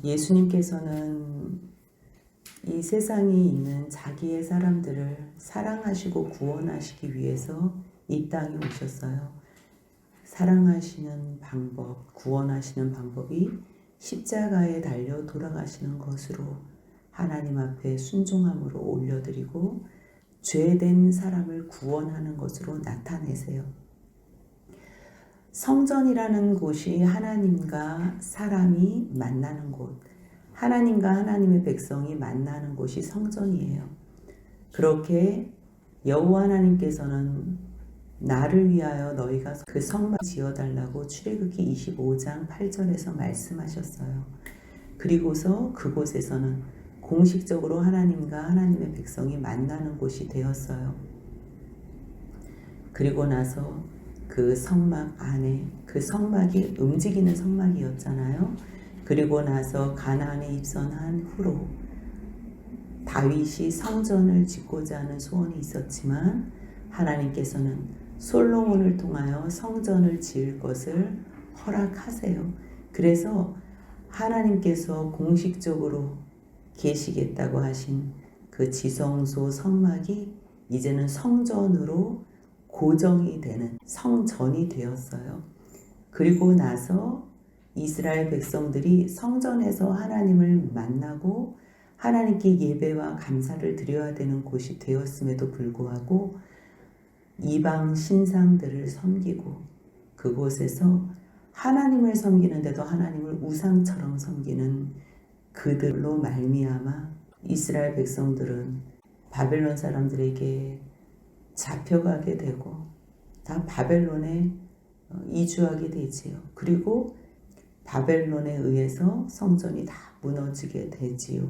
예수님께서는 이 세상에 있는 자기의 사람들을 사랑하시고 구원하시기 위해서 이 땅에 오셨어요. 사랑하시는 방법, 구원하시는 방법이 십자가에 달려 돌아가시는 것으로 하나님 앞에 순종함으로 올려드리고 죄된 사람을 구원하는 것으로 나타내세요. 성전이라는 곳이 하나님과 사람이 만나는 곳, 하나님과 하나님의 백성이 만나는 곳이 성전이에요. 그렇게 여호와 하나님께서는 나를 위하여 너희가 그 성막 지어달라고 출애굽기 25장 8절에서 말씀하셨어요. 그리고서 그곳에서는 공식적으로 하나님과 하나님의 백성이 만나는 곳이 되었어요. 그리고 나서 그 성막 안에, 그 성막이 움직이는 성막이었잖아요. 그리고 나서 가나안에 입성한 후로 다윗이 성전을 짓고자 하는 소원이 있었지만 하나님께서는 솔로몬을 통하여 성전을 지을 것을 허락하세요. 그래서 하나님께서 공식적으로 계시겠다고 하신 그 지성소 성막이 이제는 성전으로 고정이 되는 성전이 되었어요. 그리고 나서 이스라엘 백성들이 성전에서 하나님을 만나고 하나님께 예배와 감사를 드려야 되는 곳이 되었음에도 불구하고 이방 신상들을 섬기고 그곳에서 하나님을 섬기는데도 하나님을 우상처럼 섬기는 그들로 말미암아 이스라엘 백성들은 바벨론 사람들에게 잡혀가게 되고 다 바벨론에 이주하게 되지요. 그리고 바벨론에 의해서 성전이 다 무너지게 되지요.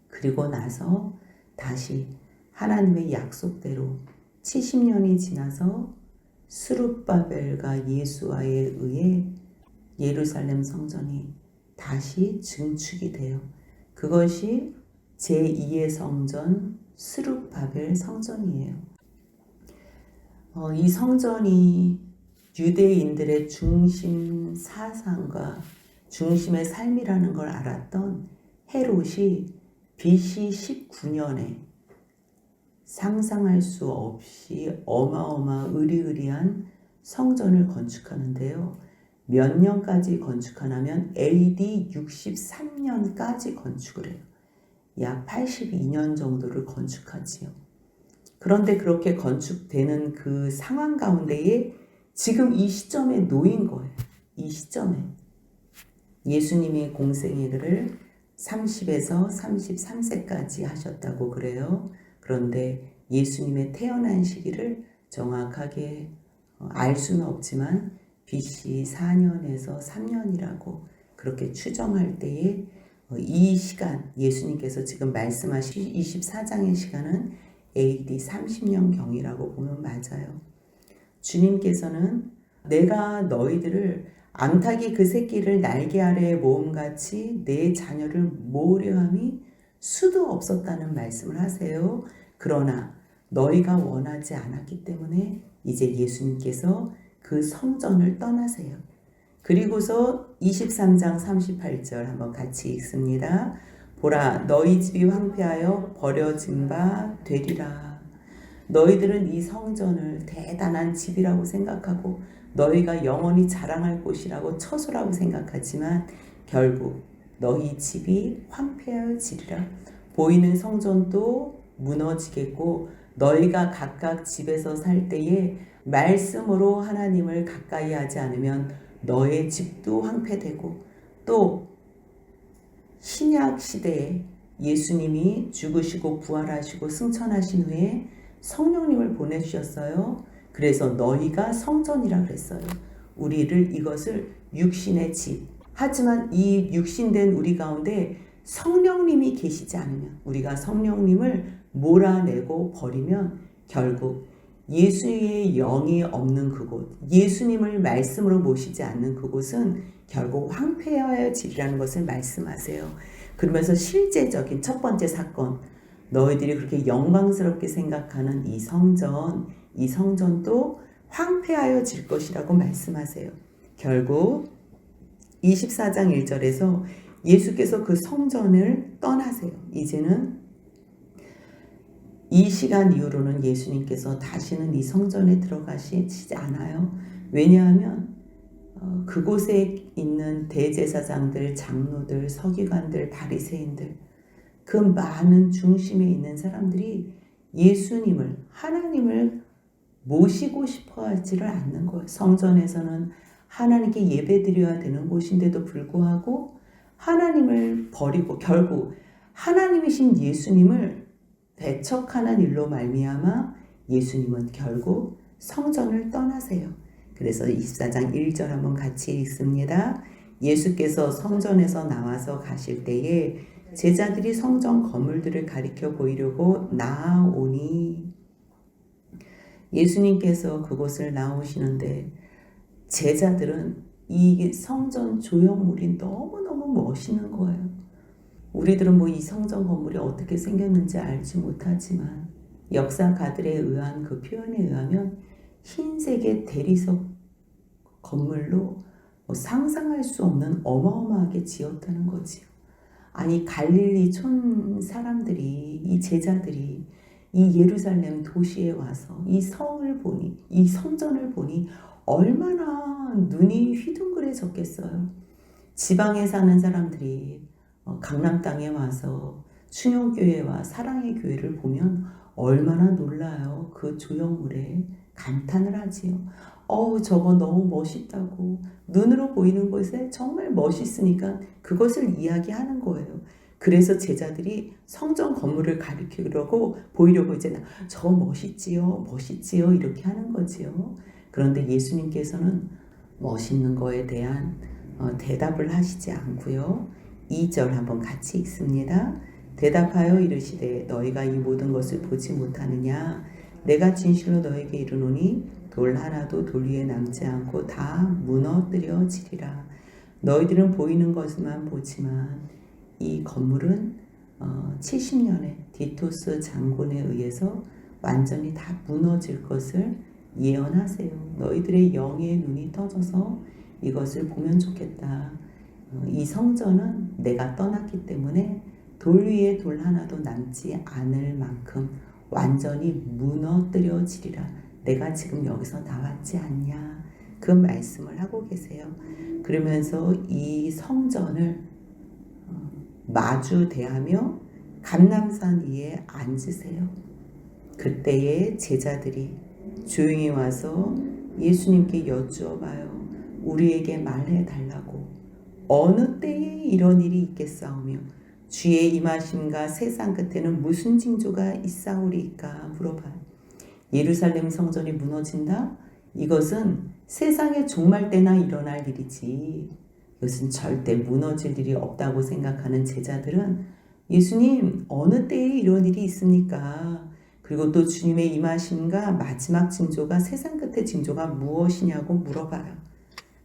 그리고 나서 다시 하나님의 약속대로 70년이 지나서 스룹바벨과 예수아에 의해 예루살렘 성전이 다시 증축이 돼요. 그것이 제2의 성전 스룹바벨 성전이에요. 이 성전이 유대인들의 중심 사상과 중심의 삶이라는 걸 알았던 헤롯이 BC 19년에 상상할 수 없이 어마어마한 성전을 건축하는데요. 몇 년까지 건축하냐면 AD 63년까지 건축을 해요. 약 82년 정도를 건축하지요. 그런데 그렇게 건축되는 그 상황 가운데에 지금 이 시점에 놓인 거예요. 이 시점에. 예수님이 공생애를 30에서 33세까지 하셨다고 그래요. 그런데 예수님의 태어난 시기를 정확하게 알 수는 없지만 BC 4년에서 3년이라고 그렇게 추정할 때에 이 시간, 예수님께서 지금 말씀하신 24장의 시간은 AD 30년경이라고 보면 맞아요. 주님께서는 내가 너희들을 암탉이 그 새끼를 날개 아래에 모음같이 내 자녀를 모으려 함이 수도 없었다는 말씀을 하세요. 그러나 너희가 원하지 않았기 때문에 이제 예수님께서 그 성전을 떠나세요. 그리고서 23장 38절 한번 같이 읽습니다. 보라, 너희 집이 황폐하여 버려진 바 되리라. 너희들은 이 성전을 대단한 집이라고 생각하고 너희가 영원히 자랑할 곳이라고 처소라고 생각하지만 결국 너희 집이 황폐하여지리라. 보이는 성전도 무너지겠고 너희가 각각 집에서 살 때에 말씀으로 하나님을 가까이 하지 않으면 너의 집도 황폐되고 또 신약 시대에 예수님이 죽으시고 부활하시고 승천하신 후에 성령님을 보내주셨어요. 그래서 너희가 성전이라 그랬어요. 우리를 이것을 육신의 집. 하지만 이 육신된 우리 가운데 성령님이 계시지 않으면 우리가 성령님을 몰아내고 버리면 결국 예수의 영이 없는 그곳, 예수님을 말씀으로 모시지 않는 그곳은 결국 황폐하여지리라는 것을 말씀하세요. 그러면서 실제적인 첫 번째 사건, 너희들이 그렇게 영광스럽게 생각하는 이 성전도 황폐하여질 것이라고 말씀하세요. 결국 24장 1절에서 예수께서 그 성전을 떠나세요. 이제는 이 시간 이후로는 예수님께서 다시는 이 성전에 들어가시지 않아요. 왜냐하면 그곳에 있는 대제사장들, 장로들, 서기관들, 바리새인들, 그 많은 중심에 있는 사람들이 예수님을, 하나님을 모시고 싶어 하지를 않는 거예요. 성전에서는 하나님께 예배드려야 되는 곳인데도 불구하고 하나님을 버리고 결국 하나님이신 예수님을 배척하는 일로 말미암아 예수님은 결국 성전을 떠나세요. 그래서 24장 1절 한번 같이 읽습니다. 예수께서 성전에서 나와서 가실 때에 제자들이 성전 건물들을 가리켜 보이려고 나아오니, 예수님께서 그곳을 나오시는데 제자들은 이 성전 조형물이 너무너무 멋있는 거예요. 우리들은 뭐 이 성전 건물이 어떻게 생겼는지 알지 못하지만 역사가들에 의한 그 표현에 의하면 흰색의 대리석 건물로 뭐 상상할 수 없는 어마어마하게 지었다는 거지요. 아니 갈릴리 촌 사람들이, 이 제자들이 이 예루살렘 도시에 와서 이 성을 보니, 이 성전을 보니 얼마나 눈이 휘둥그레졌겠어요. 지방에 사는 사람들이 강남 땅에 와서 충영교회와 사랑의 교회를 보면 얼마나 놀라요. 그 조형물에 감탄을 하지요. 저거 너무 멋있다고. 눈으로 보이는 것에 정말 멋있으니까 그것을 이야기하는 거예요. 그래서 제자들이 성전 건물을 가리키려고 보이려고 이제 저 멋있지요, 멋있지요 이렇게 하는 거지요. 그런데 예수님께서는 멋있는 거에 대한 대답을 하시지 않고요. 2절 한번 같이 읽습니다. 대답하여 이르시되 너희가 이 모든 것을 보지 못하느냐? 내가 진실로 너에게 이르노니 돌 하나도 돌 위에 남지 않고 다 무너뜨려지리라. 너희들은 보이는 것만 보지만 이 건물은 70년에 디토스 장군에 의해서 완전히 다 무너질 것을 예언하세요. 너희들의 영의 눈이 떠져서 이것을 보면 좋겠다. 이 성전은 내가 떠났기 때문에 돌 위에 돌 하나도 남지 않을 만큼 완전히 무너뜨려지리라. 내가 지금 여기서 나왔지 않냐. 그 말씀을 하고 계세요. 그러면서 이 성전을 마주 대하며 감람산 위에 앉으세요. 그때에 제자들이 조용히 와서 예수님께 여쭈어 봐요. 우리에게 말해 달라고. 어느 때에 이런 일이 있겠사오며 주의 임하심과 세상 끝에는 무슨 징조가 있사오리까 물어봐요. 예루살렘 성전이 무너진다? 이것은 세상의 종말 때나 일어날 일이지. 이것은 절대 무너질 일이 없다고 생각하는 제자들은 예수님 어느 때에 이런 일이 있습니까? 그리고 또 주님의 임하심과 마지막 징조가 세상 끝의 징조가 무엇이냐고 물어봐요.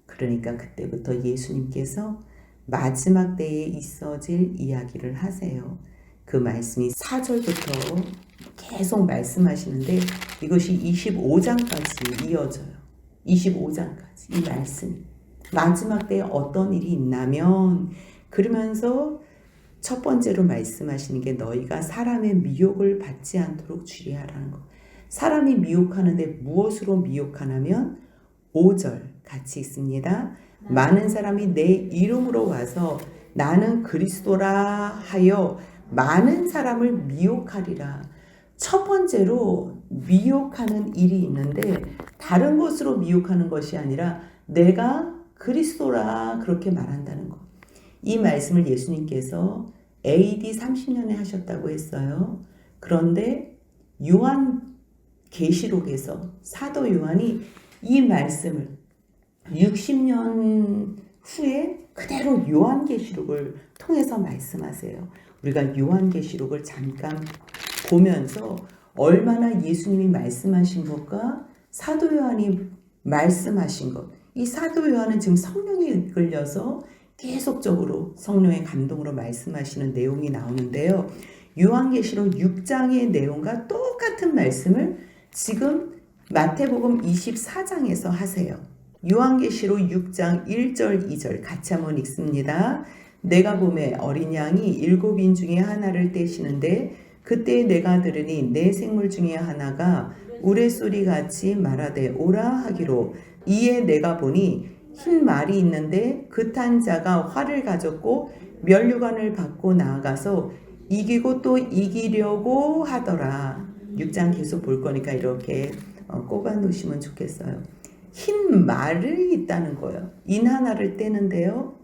그러니까 그때부터 예수님께서 마지막 때에 있어질 이야기를 하세요. 그 말씀이 4절부터 계속 말씀하시는데 이것이 25장까지 이어져요. 25장까지 이 말씀이. 마지막 때에 어떤 일이 있냐면, 그러면서 첫 번째로 말씀하시는 게 너희가 사람의 미혹을 받지 않도록 주의하라는 거. 사람이 미혹하는데 무엇으로 미혹하냐면 5절 같이 있습니다. 많은 사람이 내 이름으로 와서 나는 그리스도라 하여 많은 사람을 미혹하리라. 첫 번째로 미혹하는 일이 있는데 다른 것으로 미혹하는 것이 아니라 내가 그리스도라 그렇게 말한다는 것. 이 말씀을 예수님께서 AD 30년에 하셨다고 했어요. 그런데 요한 계시록에서 사도 요한이 이 말씀을 60년 후에 그대로 요한계시록을 통해서 말씀하세요. 우리가 요한계시록을 잠깐 보면서 얼마나 예수님이 말씀하신 것과 사도 요한이 말씀하신 것, 이 사도 요한은 지금 성령에 이끌려서 계속적으로 성령의 감동으로 말씀하시는 내용이 나오는데요. 요한계시록 6장의 내용과 똑같은 말씀을 지금 마태복음 24장에서 하세요. 요한계시록 6장 1절 2절 같이 한번 읽습니다. 내가 보매 어린 양이 7인 중에 하나를 떼시는데 그때 내가 들으니 네 생물 중에 하나가 우레소리 같이 말하되 오라 하기로 이에 내가 보니 흰 말이 있는데 그 탄 자가 활을 가졌고 면류관을 받고 나아가서 이기고 또 이기려고 하더라. 6장 계속 볼 거니까 이렇게 꼽아 놓으시면 좋겠어요. 흰 말이 있다는 거예요. 인 하나를 떼는데요.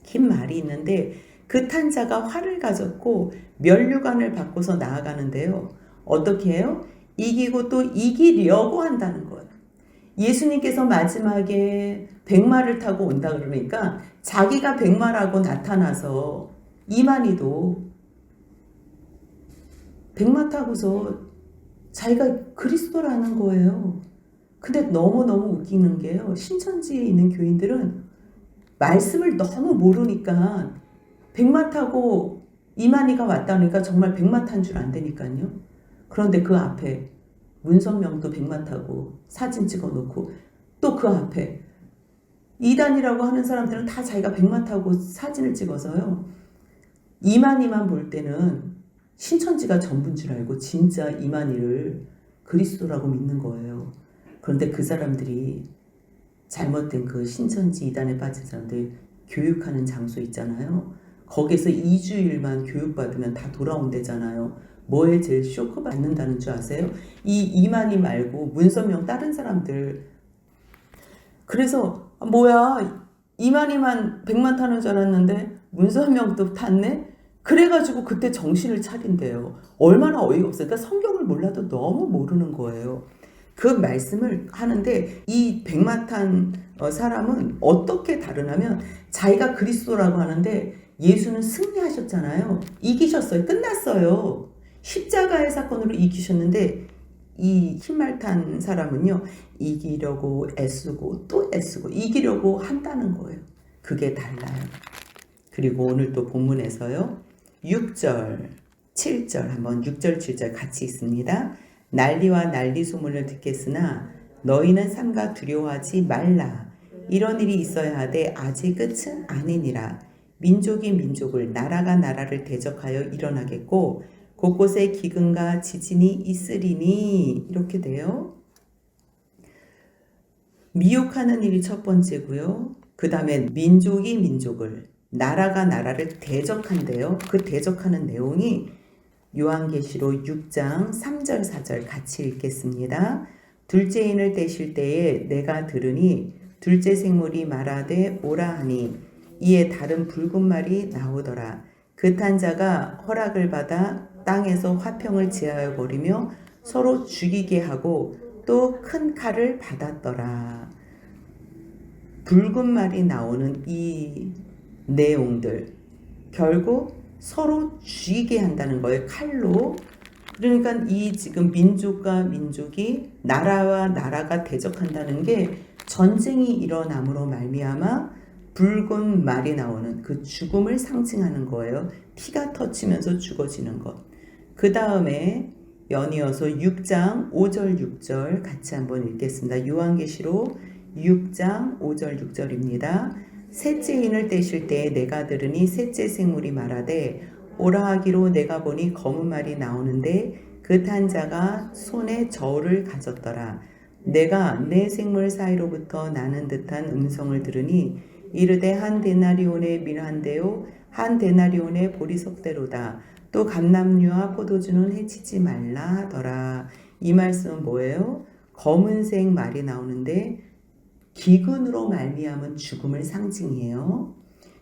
흰 말이 있는데 그 탄 자가 활을 가졌고 면류관을 받고서 나아가는데요. 어떻게 해요? 이기고 또 이기려고 한다는 거예요. 예수님께서 마지막에 백마를 타고 온다 그러니까 자기가 백마라고 나타나서 이만희도 백마 타고서 자기가 그리스도라는 거예요. 근데 너무너무 웃기는 게요. 신천지에 있는 교인들은 말씀을 너무 모르니까 백마 타고 이만희가 왔다니까 정말 백마 탄 줄 안 되니까요. 그런데 그 앞에 문선명도 백마 타고 사진 찍어놓고 또 그 앞에 이단이라고 하는 사람들은 다 자기가 백마 타고 사진을 찍어서요. 이만희만 볼 때는 신천지가 전부인 줄 알고 진짜 이만희를 그리스도라고 믿는 거예요. 그런데 그 사람들이 잘못된 그 신천지 이단에 빠진 사람들 교육하는 장소 있잖아요. 거기서 2주일만 교육받으면 다 돌아온대잖아요. 뭐에 제일 쇼크 받는다는 줄 아세요? 이 이만희 말고 문선명 다른 사람들. 그래서 뭐야 이만희만 100만 타는 줄 알았는데 문선명도 탔네? 그래가지고 그때 정신을 차린대요. 얼마나 어이가 없어요. 그러니까 성경을 몰라도 너무 모르는 거예요. 그 말씀을 하는데 이 백마탄 사람은 어떻게 다르냐면 자기가 그리스도라고 하는데 예수는 승리하셨잖아요. 이기셨어요. 끝났어요. 십자가의 사건으로 이기셨는데 이 흰말 탄 사람은요. 이기려고 애쓰고 또 애쓰고 이기려고 한다는 거예요. 그게 달라요. 그리고 오늘 또 본문에서요. 6절 7절 한번 6절 7절 같이 있습니다. 난리와 난리 소문을 듣겠으나 너희는 삼가 두려워하지 말라. 이런 일이 있어야 하되 아직 끝은 아니니라. 민족이 민족을 나라가 나라를 대적하여 일어나겠고 곳곳에 기근과 지진이 있으리니 이렇게 돼요. 미혹하는 일이 첫 번째고요. 그 다음에 민족이 민족을 나라가 나라를 대적한대요. 그 대적하는 내용이 요한계시록 6장 3절 4절 같이 읽겠습니다. 둘째 인을 떼실 때에 내가 들으니 둘째 생물이 말하되 오라 하니 이에 다른 붉은 말이 나오더라. 그 탄 자가 허락을 받아 땅에서 화평을 제하여 버리며 서로 죽이게 하고 또 큰 칼을 받았더라. 붉은 말이 나오는 이 내용들 결국 서로 죽이게 한다는 거예요. 칼로. 그러니까 이 지금 민족과 민족이 나라와 나라가 대적한다는 게 전쟁이 일어남으로 말미암아 붉은 말이 나오는 그 죽음을 상징하는 거예요. 피가 터치면서 죽어지는 것. 그 다음에 연이어서 6장 5절 6절 같이 한번 읽겠습니다. 요한계시록 6장 5절 6절입니다. 셋째 인을 떼실 때에 내가 들으니 셋째 생물이 말하되 오라 하기로 내가 보니 검은 말이 나오는데 그 탄 자가 손에 저울을 가졌더라. 내가 내 생물 사이로부터 나는 듯한 음성을 들으니 이르되 한 데나리온의 밀한데요 한 데나리온의 보리석대로다. 또 감람류와 포도주는 해치지 말라 하더라. 이 말씀은 뭐예요? 검은색 말이 나오는데 기근으로 말미암은 죽음을 상징해요.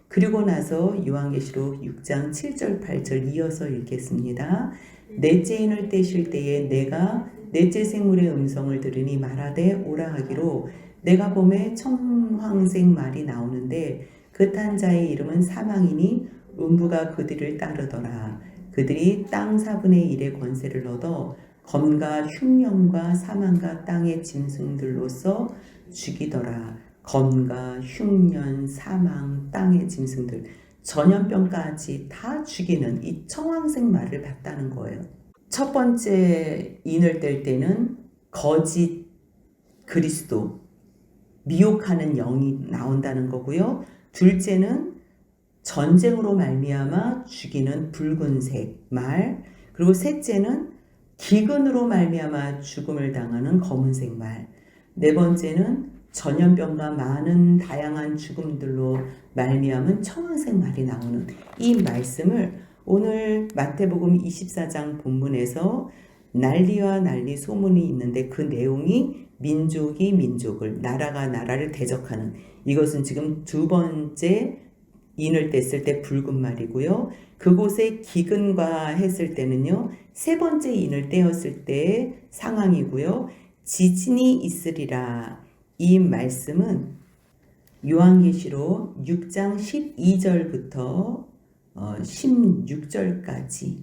그리고 나서 요한계시록 6장 7절 8절 이어서 읽겠습니다. 넷째 인을 떼실 때에 내가 넷째 생물의 음성을 들으니 말하되 오라 하기로 내가 보매 청황색 말이 나오는데 그 탄 자의 이름은 사망이니 음부가 그들을 따르더라. 그들이 땅 4분의 1의 권세를 얻어 검과 흉년과 사망과 땅의 짐승들로서 죽이더라. 검과 흉년, 사망, 땅의 짐승들, 전염병까지 다 죽이는 이 청황색 말을 봤다는 거예요. 첫 번째 인을 뗄 때는 거짓 그리스도, 미혹하는 영이 나온다는 거고요. 둘째는 전쟁으로 말미암아 죽이는 붉은색 말, 그리고 셋째는 기근으로 말미암아 죽음을 당하는 검은색 말, 네 번째는 전염병과 많은 다양한 죽음들로 말미암은 청황색 말이 나오는 이 말씀을 오늘 마태복음 24장 본문에서 난리와 난리 소문이 있는데 그 내용이 민족이 민족을, 나라가 나라를 대적하는, 이것은 지금 두 번째 인을 뗐을 때 붉은 말이고요. 그곳에 기근과 했을 때는요, 세 번째 인을 떼었을 때의 상황이고요. 지진이 있으리라. 이 말씀은 요한계시록 6장 12절부터 16절까지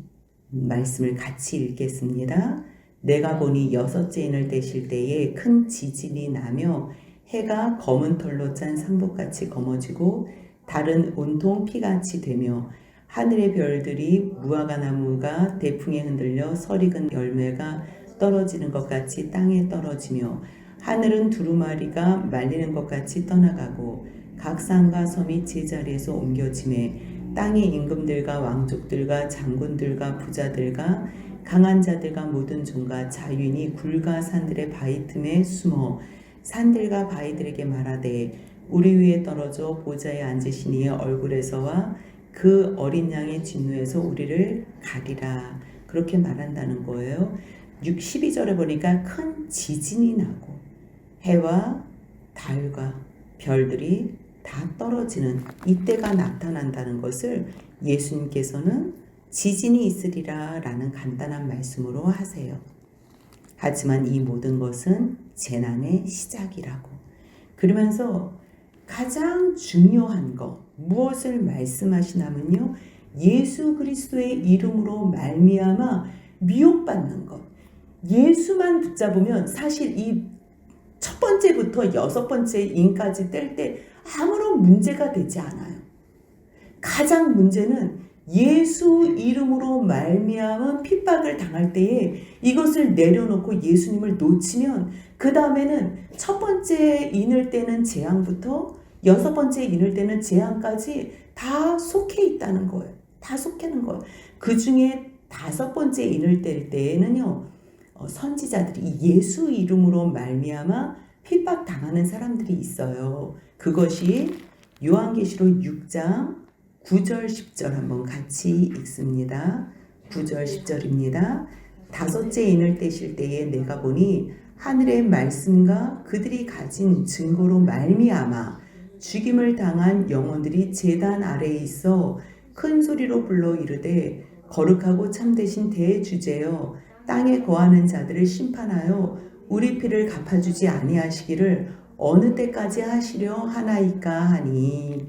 말씀을 같이 읽겠습니다. 내가 보니 여섯째 인을 떼실 때에 큰 지진이 나며 해가 검은 털로 짠 상복같이 검어지고 달은 온통 피같이 되며 하늘의 별들이 무화과나무가 대풍에 흔들려 설익은 열매가 떨어지는 것 같이 땅에 떨어지며 하늘은 두루마리가 말리는 것 같이 떠나가고 각 산과 섬이 제자리에서 옮겨지매 땅의 임금들과 왕족들과 장군들과 부자들과 강한 자들과 모든 종과 자유인이 굴과 산들의 바위 틈에 숨어 산들과 바위들에게 말하되 우리 위에 떨어져 보좌에 앉으신 이의 얼굴에서와 그 어린 양의 진노에서 우리를 가리라. 그렇게 말한다는 거예요. 12절에 보니까 큰 지진이 나고 해와 달과 별들이 다 떨어지는 이때가 나타난다는 것을 예수님께서는 지진이 있으리라 라는 간단한 말씀으로 하세요. 하지만 이 모든 것은 재난의 시작이라고. 그러면서 가장 중요한 것 무엇을 말씀하시냐면요, 예수 그리스도의 이름으로 말미암아 미혹받는 것. 예수만 붙잡으면 사실 이 첫 번째부터 여섯 번째 인까지 뗄 때 아무런 문제가 되지 않아요. 가장 문제는 예수 이름으로 말미암은 핍박을 당할 때에 이것을 내려놓고 예수님을 놓치면 그 다음에는 첫 번째 인을 떼는 재앙부터 여섯 번째 인을 떼는 재앙까지 다 속해 있다는 거예요. 다 속해는 거예요. 그 중에 다섯 번째 인을 뗄 때에는요, 선지자들이 예수 이름으로 말미암아 핍박 당하는 사람들이 있어요. 그것이 요한계시록 6장 9절 10절 한번 같이 읽습니다. 9절 10절입니다. 다섯째 인을 떼실 때에 내가 보니 하늘의 말씀과 그들이 가진 증거로 말미암아 죽임을 당한 영혼들이 제단 아래에 있어 큰 소리로 불러 이르되 거룩하고 참되신 대주제여 땅에 거하는 자들을 심판하여 우리 피를 갚아주지 아니하시기를 어느 때까지 하시려 하나이까 하니.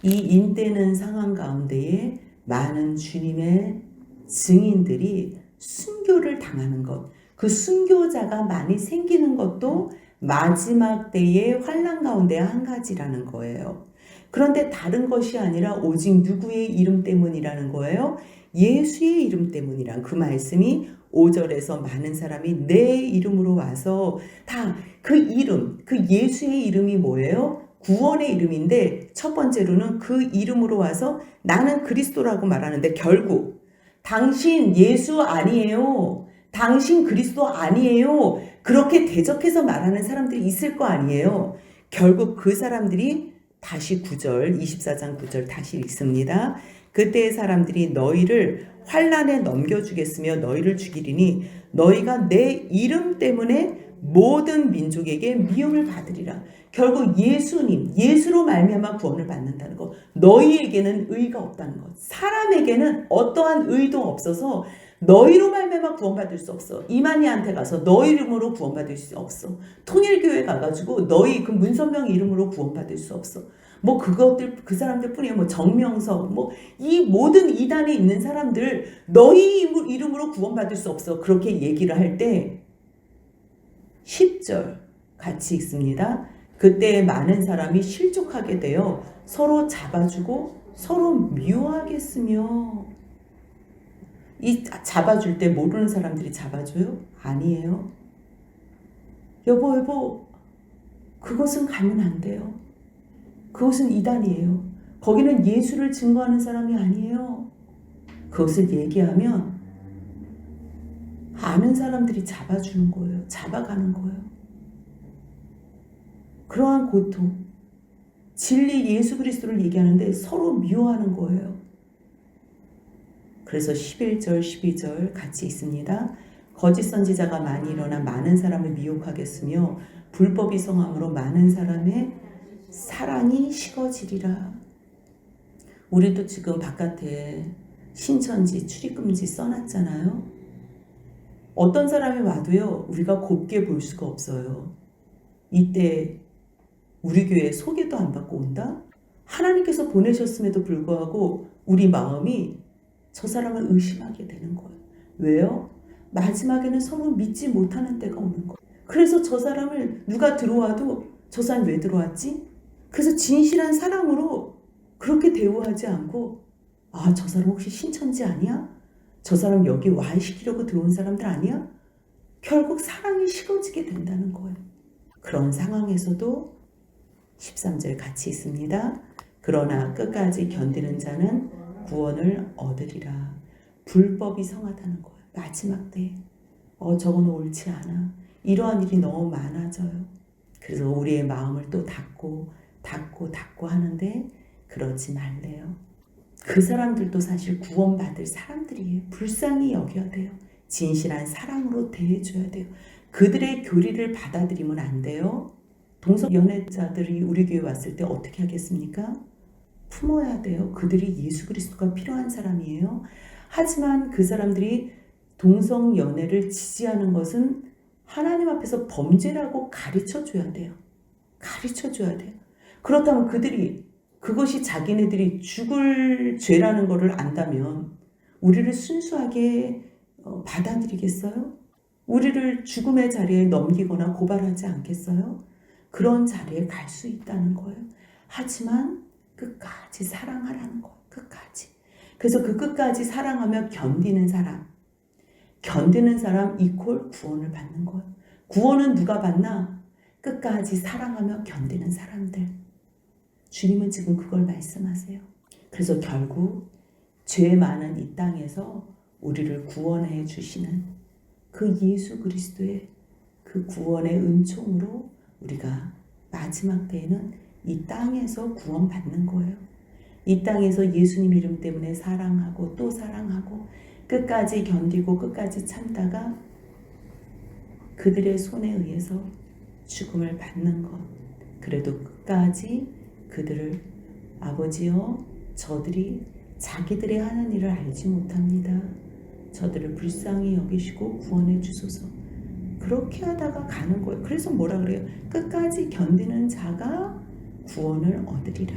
이 인떼는 상황 가운데에 많은 주님의 증인들이 순교를 당하는 것, 그 순교자가 많이 생기는 것도 마지막 때의 환난 가운데 한 가지라는 거예요. 그런데 다른 것이 아니라 오직 누구의 이름 때문이라는 거예요? 예수의 이름 때문이란 그 말씀이 5절에서 많은 사람이 내 이름으로 와서 다 그 이름, 그 예수의 이름이 뭐예요? 구원의 이름인데 첫 번째로는 그 이름으로 와서 나는 그리스도라고 말하는데 결국 당신 예수 아니에요. 당신 그리스도 아니에요. 그렇게 대적해서 말하는 사람들이 있을 거 아니에요. 결국 그 사람들이 다시 9절 24장 9절 다시 읽습니다. 그때의 사람들이 너희를 환난에 넘겨주겠으며 너희를 죽이리니 너희가 내 이름 때문에 모든 민족에게 미움을 받으리라. 결국 예수님, 예수로 말미암아 구원을 받는다는 것. 너희에게는 의가 없다는 것. 사람에게는 어떠한 의도 없어서 너희로 말미암아 구원받을 수 없어. 이만희한테 가서 너희 이름으로 구원받을 수 없어. 통일교회 가가지고 너희 그 문선명 이름으로 구원받을 수 없어. 뭐 그것들 그 사람들 뿐이야. 뭐 정명석 뭐 이 모든 이단에 있는 사람들 너희 이름으로 구원받을 수 없어. 그렇게 얘기를 할 때 10절 같이 읽습니다. 그때 많은 사람이 실족하게 되어 서로 잡아주고 서로 미워하겠으며. 이 잡아줄 때 모르는 사람들이 잡아줘요? 아니에요. 여보 그곳은 가면 안 돼요. 그곳은 이단이에요. 거기는 예수를 증거하는 사람이 아니에요. 그것을 얘기하면 아는 사람들이 잡아주는 거예요. 잡아가는 거예요. 그러한 고통, 진리 예수 그리스도를 얘기하는데 서로 미워하는 거예요. 그래서 11절, 12절 같이 있습니다. 거짓 선지자가 많이 일어나 많은 사람을 미혹하겠으며 불법이 성함으로 많은 사람의 사랑이 식어지리라. 우리도 지금 바깥에 신천지, 출입금지 써놨잖아요. 어떤 사람이 와도요, 우리가 곱게 볼 수가 없어요. 이때 우리 교회에 소개도 안 받고 온다? 하나님께서 보내셨음에도 불구하고 우리 마음이 저 사람을 의심하게 되는 거예요. 왜요? 마지막에는 서로 믿지 못하는 때가 오는 거예요. 그래서 저 사람을 누가 들어와도 저 사람 왜 들어왔지? 그래서 진실한 사랑으로 그렇게 대우하지 않고 아, 저 사람 혹시 신천지 아니야? 저 사람 여기 와시키려고 들어온 사람들 아니야? 결국 사랑이 식어지게 된다는 거예요. 그런 상황에서도 13절 같이 있습니다. 그러나 끝까지 견디는 자는 구원을 얻으리라. 불법이 성하다는 거예요. 마지막 때에 저건 옳지 않아. 이러한 일이 너무 많아져요. 그래서 우리의 마음을 또 닫고 하는데 그러지 말래요. 그 사람들도 사실 구원받을 사람들이에요. 불쌍히 여겨야 돼요. 진실한 사랑으로 대해줘야 돼요. 그들의 교리를 받아들이면 안 돼요. 동성 연애자들이 우리 교회 왔을 때 어떻게 하겠습니까? 품어야 돼요. 그들이 예수 그리스도가 필요한 사람이에요. 하지만 그 사람들이 동성 연애를 지지하는 것은 하나님 앞에서 범죄라고 가르쳐줘야 돼요. 가르쳐줘야 돼요. 그렇다면 그것이 자기네들이 죽을 죄라는 것을 안다면 우리를 순수하게 받아들이겠어요? 우리를 죽음의 자리에 넘기거나 고발하지 않겠어요? 그런 자리에 갈 수 있다는 거예요. 하지만 끝까지 사랑하라는 거예요. 끝까지. 그래서 그 끝까지 사랑하며 견디는 사람 이퀄 구원을 받는 거예요. 구원은 누가 받나? 끝까지 사랑하며 견디는 사람들. 주님은 지금 그걸 말씀하세요. 그래서 결국 죄 많은 이 땅에서 우리를 구원해 주시는 그 예수 그리스도의 그 구원의 은총으로 우리가 마지막 때에는 이 땅에서 구원받는 거예요. 이 땅에서 예수님 이름 때문에 사랑하고 또 사랑하고 끝까지 견디고 끝까지 참다가 그들의 손에 의해서 죽음을 받는 것. 그래도 끝까지 그들을 아버지여 저들이 자기들의 하는 일을 알지 못합니다. 저들을 불쌍히 여기시고 구원해 주소서. 그렇게 하다가 가는 거예요. 그래서 뭐라 그래요? 끝까지 견디는 자가 구원을 얻으리라.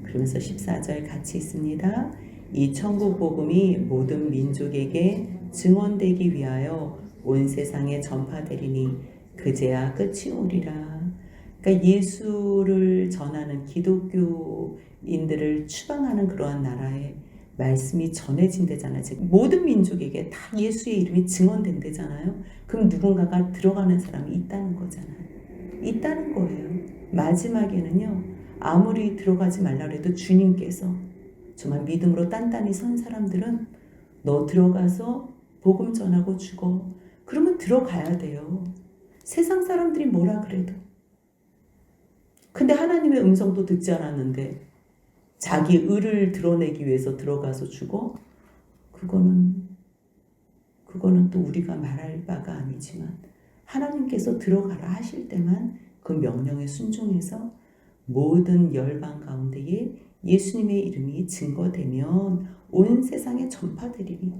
그러면서 14절 같이 있습니다. 이 천국 복음이 모든 민족에게 증언되기 위하여 온 세상에 전파되리니 그제야 끝이 오리라. 그러니까 예수를 전하는 기독교인들을 추방하는 그러한 나라에 말씀이 전해진대잖아요. 모든 민족에게 다 예수의 이름이 증언된대잖아요. 그럼 누군가가 들어가는 사람이 있다는 거잖아요. 있다는 거예요. 마지막에는요. 아무리 들어가지 말라 해도 주님께서 정말 믿음으로 단단히 선 사람들은 너 들어가서 복음 전하고 죽어. 그러면 들어가야 돼요. 세상 사람들이 뭐라 그래도. 근데 하나님의 음성도 듣지 않았는데 자기 의를 드러내기 위해서 들어가서 죽어? 그거는 또 우리가 말할 바가 아니지만 하나님께서 들어가라 하실 때만 그 명령에 순종해서 모든 열방 가운데에 예수님의 이름이 증거되면 온 세상에 전파되리니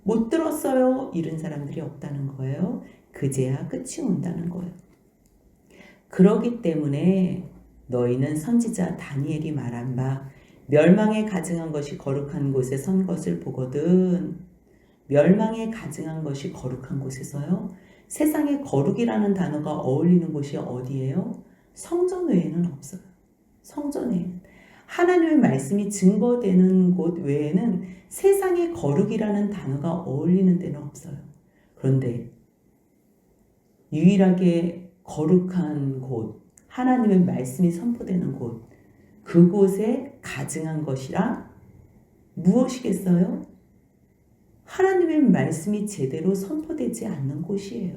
못 들었어요 이런 사람들이 없다는 거예요. 그제야 끝이 온다는 거예요. 그러기 때문에 너희는 선지자 다니엘이 말한 바 멸망에 가증한 것이 거룩한 곳에 선 것을 보거든. 멸망에 가증한 것이 거룩한 곳에서요. 세상에 거룩이라는 단어가 어울리는 곳이 어디예요? 성전 외에는 없어요. 성전 외에는. 하나님의 말씀이 증거되는 곳 외에는 세상에 거룩이라는 단어가 어울리는 데는 없어요. 그런데 유일하게 거룩한 곳, 하나님의 말씀이 선포되는 곳, 그곳에 가증한 것이라 무엇이겠어요? 하나님의 말씀이 제대로 선포되지 않는 곳이에요.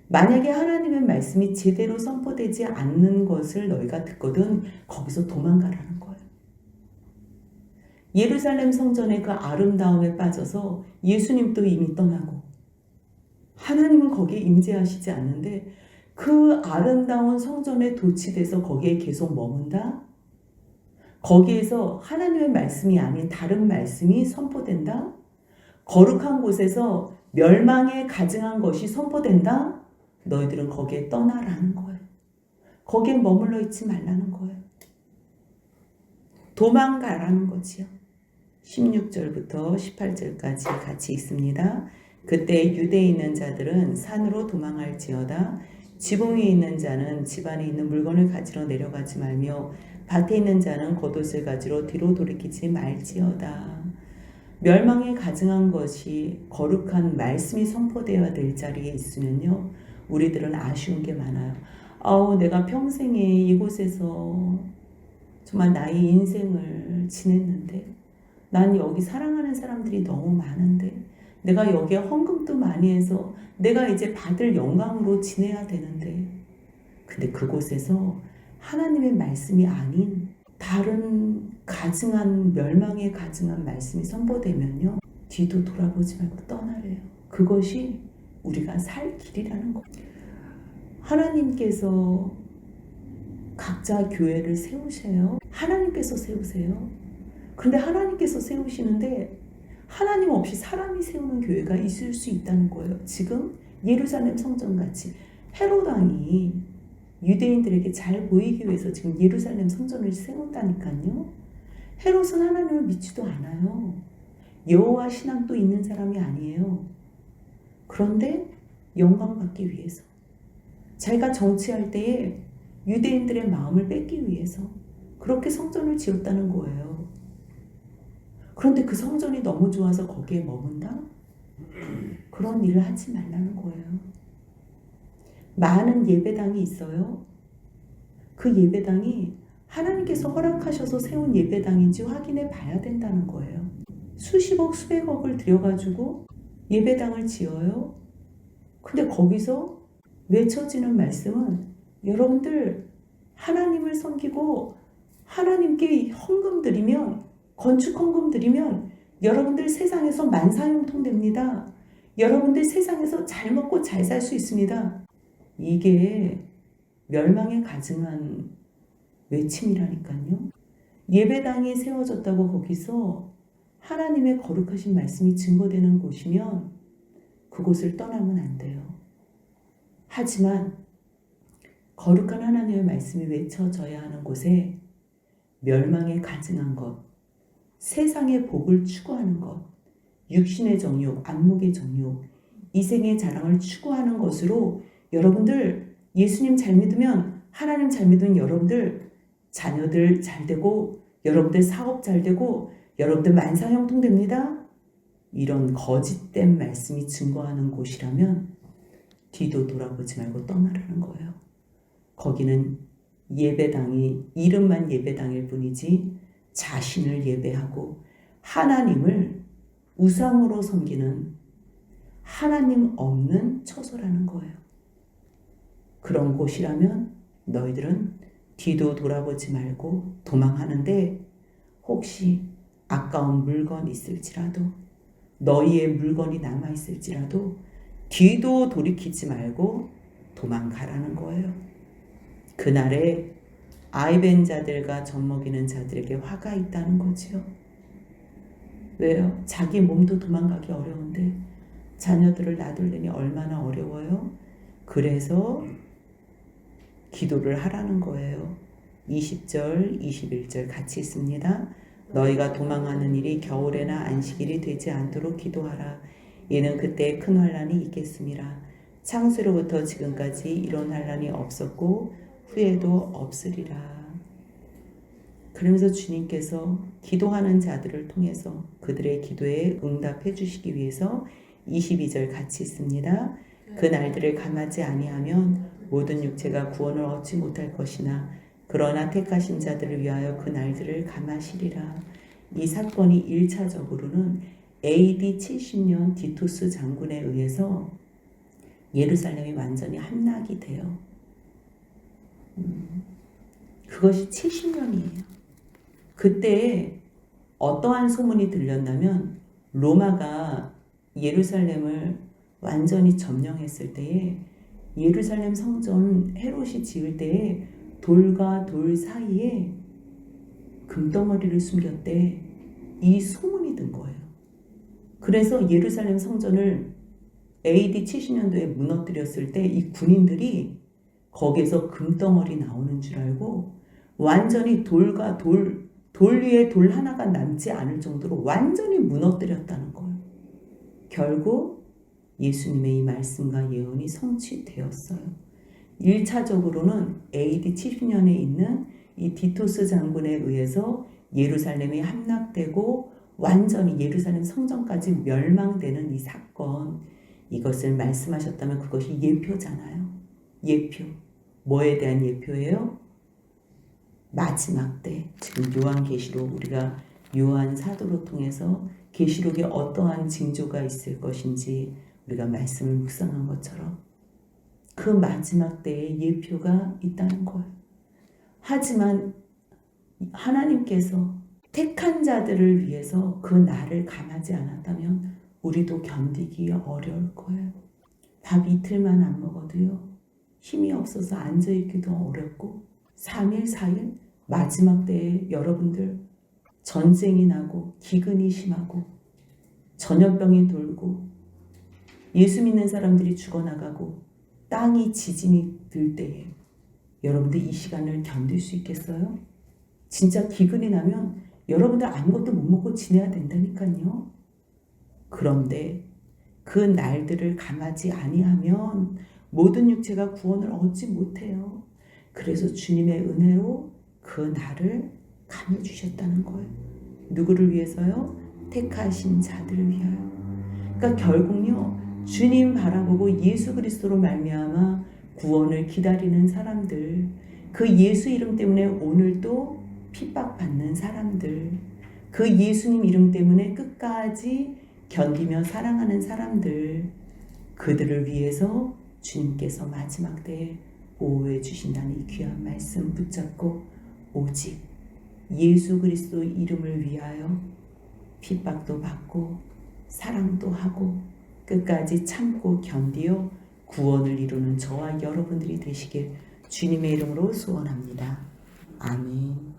만약에 하나님의 말씀이 제대로 선포되지 않는 것을 너희가 듣거든 거기서 도망가라는 거예요. 예루살렘 성전의 그 아름다움에 빠져서 예수님도 이미 떠나고 하나님은 거기에 임재하시지 않는데 그 아름다운 성전에 도취돼서 거기에 계속 머문다? 거기에서 하나님의 말씀이 아닌 다른 말씀이 선포된다? 거룩한 곳에서 멸망에 가증한 것이 선포된다? 너희들은 거기에 떠나라는 거예요. 거기에 머물러 있지 말라는 거예요. 도망가라는 거지요. 16절부터 18절까지 같이 있습니다. 그때 유대에 있는 자들은 산으로 도망할지어다. 지붕 위에 있는 자는 집 안에 있는 물건을 가지러 내려가지 말며 밭에 있는 자는 겉옷을 가지러 뒤로 돌이키지 말지어다. 멸망에 가증한 것이 거룩한 말씀이 선포되어야 될 자리에 있으면요. 우리들은 아쉬운 게 많아요. 내가 평생에 이곳에서 정말 나의 인생을 지냈는데 난 여기 사랑하는 사람들이 너무 많은데 내가 여기에 헌금도 많이 해서 내가 이제 받을 영광으로 지내야 되는데 근데 그곳에서 하나님의 말씀이 아닌 다른 가증한 멸망에 가증한 말씀이 선포되면요. 뒤도 돌아보지 말고 떠나래요. 그것이 우리가 살 길이라는 거. 하나님께서 각자 교회를 세우세요. 하나님께서 세우세요. 근데 하나님께서 세우시는데 하나님 없이 사람이 세우는 교회가 있을 수 있다는 거예요. 지금 예루살렘 성전같이 헤롯 왕이 유대인들에게 잘 보이기 위해서 지금 예루살렘 성전을 세운다니까요. 헤롯은 하나님을 믿지도 않아요. 여호와 신앙도 있는 사람이 아니에요. 그런데 영광 받기 위해서 자기가 정치할 때에 유대인들의 마음을 뺏기 위해서 그렇게 성전을 지었다는 거예요. 그런데 그 성전이 너무 좋아서 거기에 머문다? 그런 일을 하지 말라는 거예요. 많은 예배당이 있어요. 그 예배당이 하나님께서 허락하셔서 세운 예배당인지 확인해 봐야 된다는 거예요. 수십억, 수백억을 들여가지고 예배당을 지어요. 근데 거기서 외쳐지는 말씀은 여러분들 하나님을 섬기고 하나님께 헌금 드리면 건축 헌금 드리면 여러분들 세상에서 만사형통 됩니다. 여러분들 세상에서 잘 먹고 잘 살 수 있습니다. 이게 멸망에 가증한 외침이라니까요. 예배당이 세워졌다고 거기서 하나님의 거룩하신 말씀이 증거되는 곳이면 그곳을 떠나면 안 돼요. 하지만 거룩한 하나님의 말씀이 외쳐져야 하는 곳에 멸망에 가증한 것, 세상의 복을 추구하는 것, 육신의 정욕, 안목의 정욕, 이생의 자랑을 추구하는 것으로 여러분들 예수님 잘 믿으면 하나님 잘 믿으면 여러분들 자녀들 잘 되고 여러분들 사업 잘 되고 여러분들 만사형통 됩니다. 이런 거짓된 말씀이 증거하는 곳이라면 뒤도 돌아보지 말고 떠나라는 거예요. 거기는 예배당이 이름만 예배당일 뿐이지 자신을 예배하고 하나님을 우상으로 섬기는 하나님 없는 처소라는 거예요. 그런 곳이라면 너희들은 뒤도 돌아보지 말고 도망하는데 혹시 아까운 물건 있을지라도 너희의 물건이 남아있을지라도 뒤도 돌이키지 말고 도망가라는 거예요. 그날에 아이벤 자들과 젖먹이는 자들에게 화가 있다는 거지요. 왜요? 자기 몸도 도망가기 어려운데 자녀들을 놔둘려니 얼마나 어려워요? 그래서 기도를 하라는 거예요. 20절, 21절 같이 있습니다. 너희가 도망하는 일이 겨울에나 안식일이 되지 않도록 기도하라. 이는 그때 큰 환란이 있겠음이라. 창세로부터 지금까지 이런 환란이 없었고 후에도 없으리라. 그러면서 주님께서 기도하는 자들을 통해서 그들의 기도에 응답해 주시기 위해서 22절 같이 있습니다. 그 날들을 감하지 아니하면 모든 육체가 구원을 얻지 못할 것이나 그러나 택하신 자들을 위하여 그 날들을 감하시리라. 이 사건이 1차적으로는 AD 70년 디투스 장군에 의해서 예루살렘이 완전히 함락이 돼요. 그것이 70년이에요. 그때 어떠한 소문이 들렸냐면 로마가 예루살렘을 완전히 점령했을 때에 예루살렘 성전 헤롯이 지을 때에 돌과 돌 사이에 금덩어리를 숨겼대. 이 소문이 든 거예요. 그래서 예루살렘 성전을 AD 70년도에 무너뜨렸을 때 이 군인들이 거기에서 금덩어리 나오는 줄 알고 완전히 돌과 돌 위에 돌 하나가 남지 않을 정도로 완전히 무너뜨렸다는 거예요. 결국 예수님의 이 말씀과 예언이 성취되었어요. 1차적으로는 AD 70년에 있는 이 디토스 장군에 의해서 예루살렘이 함락되고 완전히 예루살렘 성전까지 멸망되는 이 사건, 이것을 말씀하셨다면 그것이 예표잖아요. 예표. 뭐에 대한 예표예요? 마지막 때. 지금 요한계시록, 우리가 요한 사도로 통해서 계시록에 어떠한 징조가 있을 것인지 우리가 말씀을 묵상한 것처럼 그 마지막 때에 예표가 있다는 거예요. 하지만 하나님께서 택한 자들을 위해서 그 날을 감하지 않았다면 우리도 견디기 어려울 거예요. 밥 이틀만 안 먹어도요, 힘이 없어서 앉아있기도 어렵고 3일, 4일 마지막 때에 여러분들 전쟁이 나고 기근이 심하고 전염병이 돌고 예수 믿는 사람들이 죽어나가고 땅이 지진이 들 때에 여러분들 이 시간을 견딜 수 있겠어요? 진짜 기근이 나면 여러분들 아무것도 못 먹고 지내야 된다니까요. 그런데 그 날들을 감하지 아니하면 모든 육체가 구원을 얻지 못해요. 그래서 주님의 은혜로 그 날을 감해주셨다는 거예요. 누구를 위해서요? 택하신 자들을 위하여. 그러니까 결국요, 주님 바라보고 예수 그리스도로 말미암아 구원을 기다리는 사람들, 그 예수 이름 때문에 오늘도 핍박받는 사람들, 그 예수님 이름 때문에 끝까지 견디며 사랑하는 사람들, 그들을 위해서 주님께서 마지막 때에 보호해 주신다는 이 귀한 말씀 붙잡고 오직 예수 그리스도 이름을 위하여 핍박도 받고 사랑도 하고 끝까지 참고 견디어 구원을 이루는 저와 여러분들이 되시길 주님의 이름으로 소원합니다. 아멘.